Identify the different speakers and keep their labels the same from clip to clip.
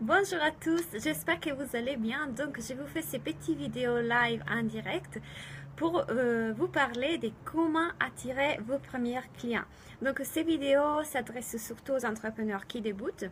Speaker 1: Bonjour à tous, j'espère que vous allez bien. Donc, je vous fais ces petites vidéos live en direct pour vous parler de comment attirer vos premiers clients. Donc, ces vidéos s'adressent surtout aux entrepreneurs qui débutent.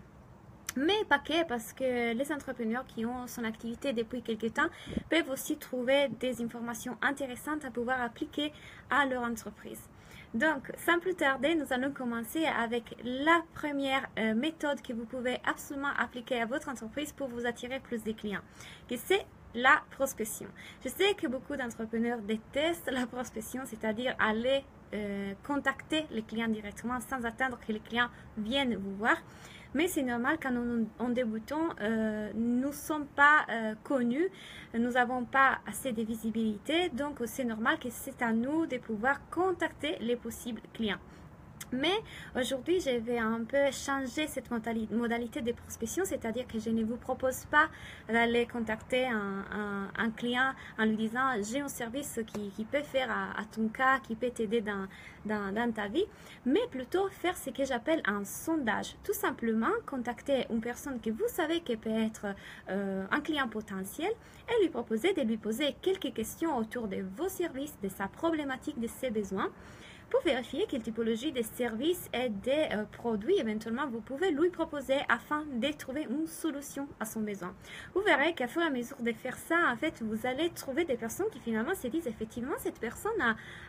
Speaker 1: Mais pas que, parce que les entrepreneurs qui ont son activité depuis quelques temps peuvent aussi trouver des informations intéressantes à pouvoir appliquer à leur entreprise. Donc, sans plus tarder, nous allons commencer avec la première méthode que vous pouvez absolument appliquer à votre entreprise pour vous attirer plus de clients, que c'est la prospection. Je sais que beaucoup d'entrepreneurs détestent la prospection, c'est-à-dire aller contacter les clients directement sans attendre que les clients viennent vous voir. Mais c'est normal quand on débutons, nous ne sommes pas connus, nous n'avons pas assez de visibilité, donc c'est normal que c'est à nous de pouvoir contacter les possibles clients. Mais aujourd'hui, je vais un peu changer cette modalité de prospection, c'est-à-dire que je ne vous propose pas d'aller contacter un client en lui disant « j'ai un service qui peut faire à ton cas, qui peut t'aider dans ta vie », mais plutôt faire ce que j'appelle un sondage. Tout simplement, contacter une personne que vous savez qui peut être un client potentiel et lui proposer de lui poser quelques questions autour de vos services, de sa problématique, de ses besoins, pour vérifier quelle typologie de services et des produits éventuellement vous pouvez lui proposer afin de trouver une solution à son besoin. Vous verrez qu'à fur et à mesure de faire ça, en fait, vous allez trouver des personnes qui finalement se disent effectivement cette personne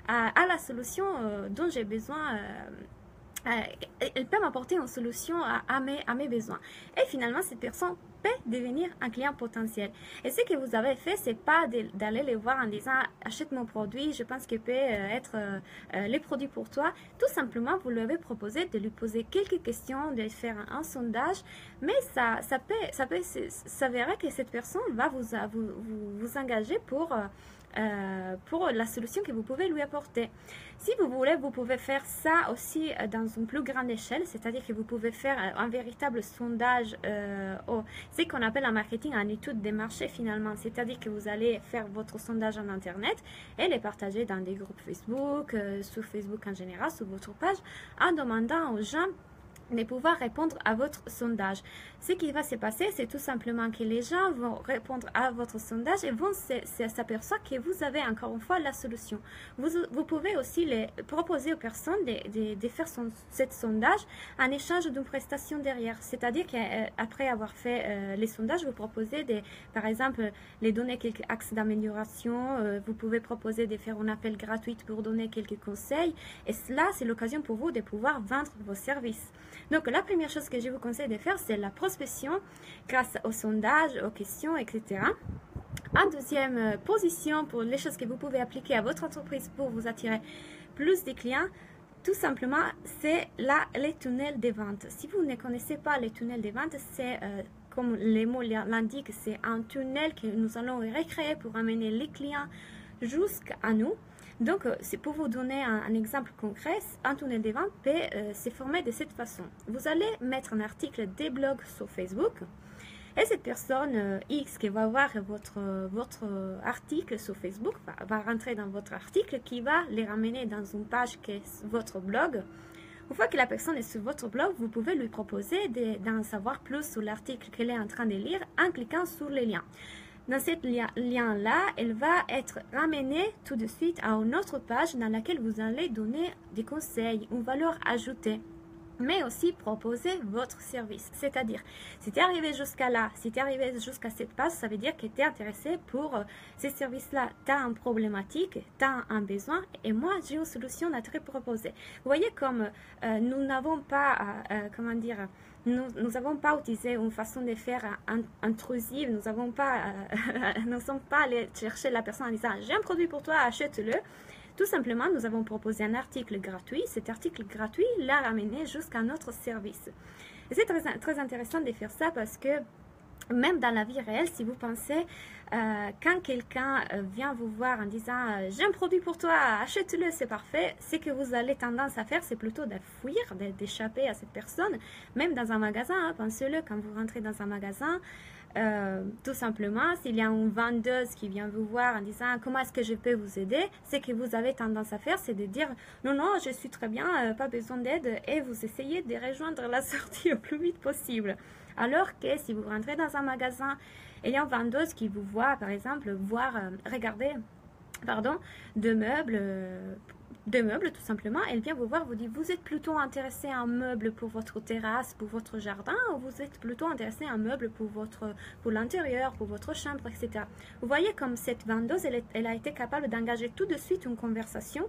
Speaker 1: a la solution dont j'ai besoin. Elle peut m'apporter une solution à mes besoins. Et finalement, cette personne peut devenir un client potentiel. Et ce que vous avez fait, c'est pas d'aller les voir en disant achète mon produit, je pense qu'il peut être les produits pour toi. Tout simplement, vous lui avez proposé de lui poser quelques questions, de faire un sondage, mais ça peut s'avérer que cette personne va vous engager pour la solution que vous pouvez lui apporter. Si vous voulez, vous pouvez faire ça aussi dans une plus grande échelle, c'est-à-dire que vous pouvez faire un véritable sondage, ce qu'on appelle en marketing en étude des marchés finalement, c'est-à-dire que vous allez faire votre sondage en internet et les partager dans des groupes Facebook, sur Facebook en général, sur votre page, en demandant aux gens de pouvoir répondre à votre sondage. Ce qui va se passer, c'est tout simplement que les gens vont répondre à votre sondage et vont s'apercevoir que vous avez encore une fois la solution. Vous pouvez aussi les proposer aux personnes de faire cet sondage en échange d'une prestation derrière. C'est-à-dire qu'après avoir fait les sondages, vous proposez par exemple, les donner quelques axes d'amélioration. Vous pouvez proposer de faire un appel gratuit pour donner quelques conseils. Et cela, c'est l'occasion pour vous de pouvoir vendre vos services. Donc, la première chose que je vous conseille de faire, c'est la prospection grâce au sondage, aux questions, etc. En deuxième position, pour les choses que vous pouvez appliquer à votre entreprise pour vous attirer plus de clients, tout simplement, c'est les tunnels de vente. Si vous ne connaissez pas les tunnels de vente, c'est comme les mots l'indiquent, c'est un tunnel que nous allons recréer pour amener les clients jusqu'à nous. Donc, c'est pour vous donner un exemple concret, un tunnel de vente peut se former de cette façon. Vous allez mettre un article des blogs sur Facebook et cette personne X qui va voir votre article sur Facebook va rentrer dans votre article qui va les ramener dans une page qui est votre blog. Une fois que la personne est sur votre blog, vous pouvez lui proposer d'en savoir plus sur l'article qu'elle est en train de lire en cliquant sur les liens. Dans ce lien-là, elle va être ramenée tout de suite à une autre page dans laquelle vous allez donner des conseils, une valeur ajoutée, mais aussi proposer votre service. C'est-à-dire, si tu es arrivé jusqu'à là, si tu es arrivé jusqu'à cette page, ça veut dire que tu es intéressé pour ces services-là. Tu as une problématique, tu as un besoin, et moi, j'ai une solution à te proposer. Vous voyez comme nous n'avons pas, comment dire, nous n'avons pas utilisé une façon de faire intrusive, nous ne sommes pas allés chercher la personne en disant « j'ai un produit pour toi, achète-le ». Tout simplement, nous avons proposé un article gratuit. Cet article gratuit l'a ramené jusqu'à notre service. Et c'est très intéressant de faire ça parce que même dans la vie réelle, si vous pensez, quand quelqu'un vient vous voir en disant « j'ai un produit pour toi, achète-le, c'est parfait », ce que vous avez tendance à faire, c'est plutôt de fuir, d'échapper à cette personne. Même dans un magasin, hein, pensez-le, quand vous rentrez dans un magasin, Tout simplement, s'il y a une vendeuse qui vient vous voir en disant comment est-ce que je peux vous aider, ce que vous avez tendance à faire, c'est de dire non, non, je suis très bien, pas besoin d'aide, et vous essayez de rejoindre la sortie au plus vite possible. Alors que si vous rentrez dans un magasin et il y a une vendeuse qui vous voit, par exemple, regarder, pardon, de meubles tout simplement, elle vient vous voir, vous dit vous êtes plutôt intéressé à un meuble pour votre terrasse, pour votre jardin, ou vous êtes plutôt intéressé à un meuble pour l'intérieur, pour votre chambre, etc. Vous voyez comme cette vendeuse, elle a été capable d'engager tout de suite une conversation,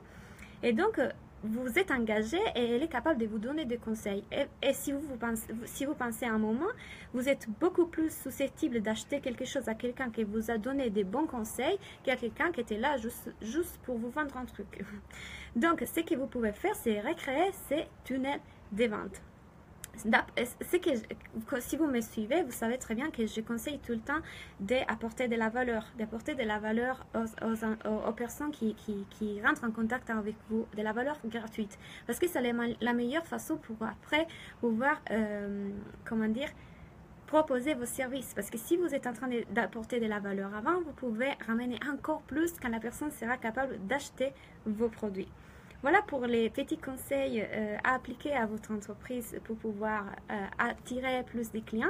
Speaker 1: et donc vous êtes engagé et elle est capable de vous donner des conseils. Et si vous pensez à un moment, vous êtes beaucoup plus susceptible d'acheter quelque chose à quelqu'un qui vous a donné des bons conseils qu'à quelqu'un qui était là juste pour vous vendre un truc. Donc, ce que vous pouvez faire, c'est recréer ces tunnels de vente. Si vous me suivez, vous savez très bien que je conseille tout le temps d'apporter de la valeur, aux personnes qui rentrent en contact avec vous, de la valeur gratuite. Parce que c'est la meilleure façon pour après pouvoir, proposer vos services. Parce que si vous êtes en train d'apporter de la valeur avant, vous pouvez ramener encore plus quand la personne sera capable d'acheter vos produits. Voilà pour les petits conseils à appliquer à votre entreprise pour pouvoir attirer plus de clients.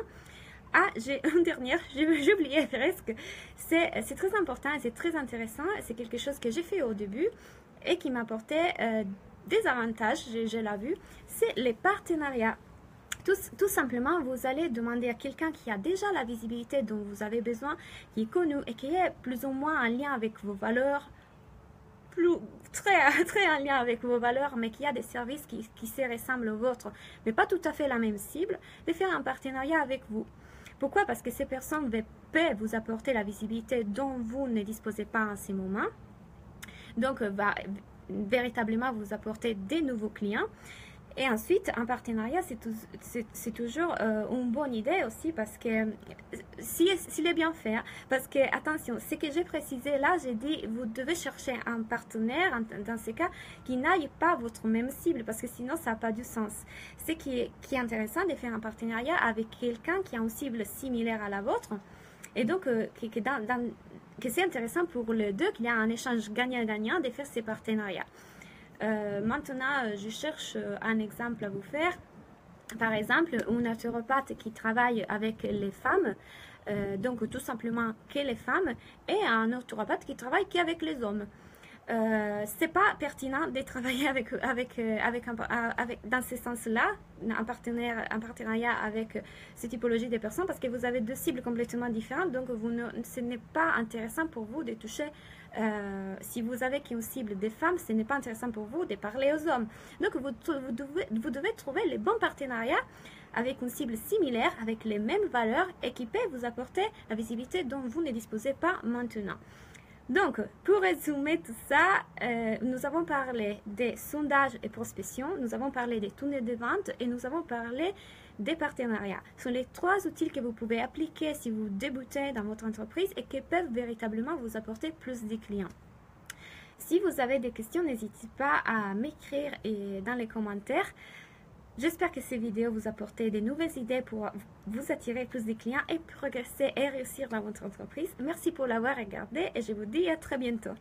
Speaker 1: Ah, j'ai une dernière, j'ai oublié presque. C'est très important et c'est très intéressant. C'est quelque chose que j'ai fait au début et qui m'apportait des avantages, je l'ai vu. C'est les partenariats. Tout simplement, vous allez demander à quelqu'un qui a déjà la visibilité dont vous avez besoin, qui est connu et qui est plus ou moins en lien avec vos valeurs, très en lien avec vos valeurs, mais qui a des services qui se ressemblent aux vôtres, mais pas tout à fait la même cible, de faire un partenariat avec vous. Pourquoi? Parce que ces personnes peuvent vous apporter la visibilité dont vous ne disposez pas en ce moment. Donc, véritablement vous apporter des nouveaux clients. Et ensuite, un partenariat, c'est toujours une bonne idée aussi parce que s'il est bien fait, parce que attention, ce que j'ai précisé là, j'ai dit vous devez chercher un partenaire dans ce cas qui n'aille pas votre même cible parce que sinon ça n'a pas du sens. Ce qui est intéressant de faire un partenariat avec quelqu'un qui a une cible similaire à la vôtre et donc que c'est intéressant pour les deux, qu'il y a un échange gagnant-gagnant de faire ces partenariats. Maintenant, je cherche un exemple à vous faire. Par exemple, une naturopathe qui travaille avec les femmes, donc tout simplement que les femmes, et un naturopathe qui travaille qu'avec les hommes. C'est pas pertinent de travailler dans ce sens-là, un partenariat avec cette typologie de personnes parce que vous avez deux cibles complètement différentes, donc ce n'est pas intéressant pour vous de toucher, si vous avez qu'une cible des femmes, ce n'est pas intéressant pour vous de parler aux hommes. Donc vous devez trouver les bons partenariats avec une cible similaire, avec les mêmes valeurs et qui peut vous apporter la visibilité dont vous ne disposez pas maintenant. Donc, pour résumer tout ça, nous avons parlé des sondages et prospection, nous avons parlé des tunnels de vente et nous avons parlé des partenariats. Ce sont les trois outils que vous pouvez appliquer si vous débutez dans votre entreprise et qui peuvent véritablement vous apporter plus de clients. Si vous avez des questions, n'hésitez pas à m'écrire dans les commentaires. J'espère que ces vidéos vous apportent de nouvelles idées pour vous attirer plus de clients et progresser et réussir dans votre entreprise. Merci pour l'avoir regardé et je vous dis à très bientôt.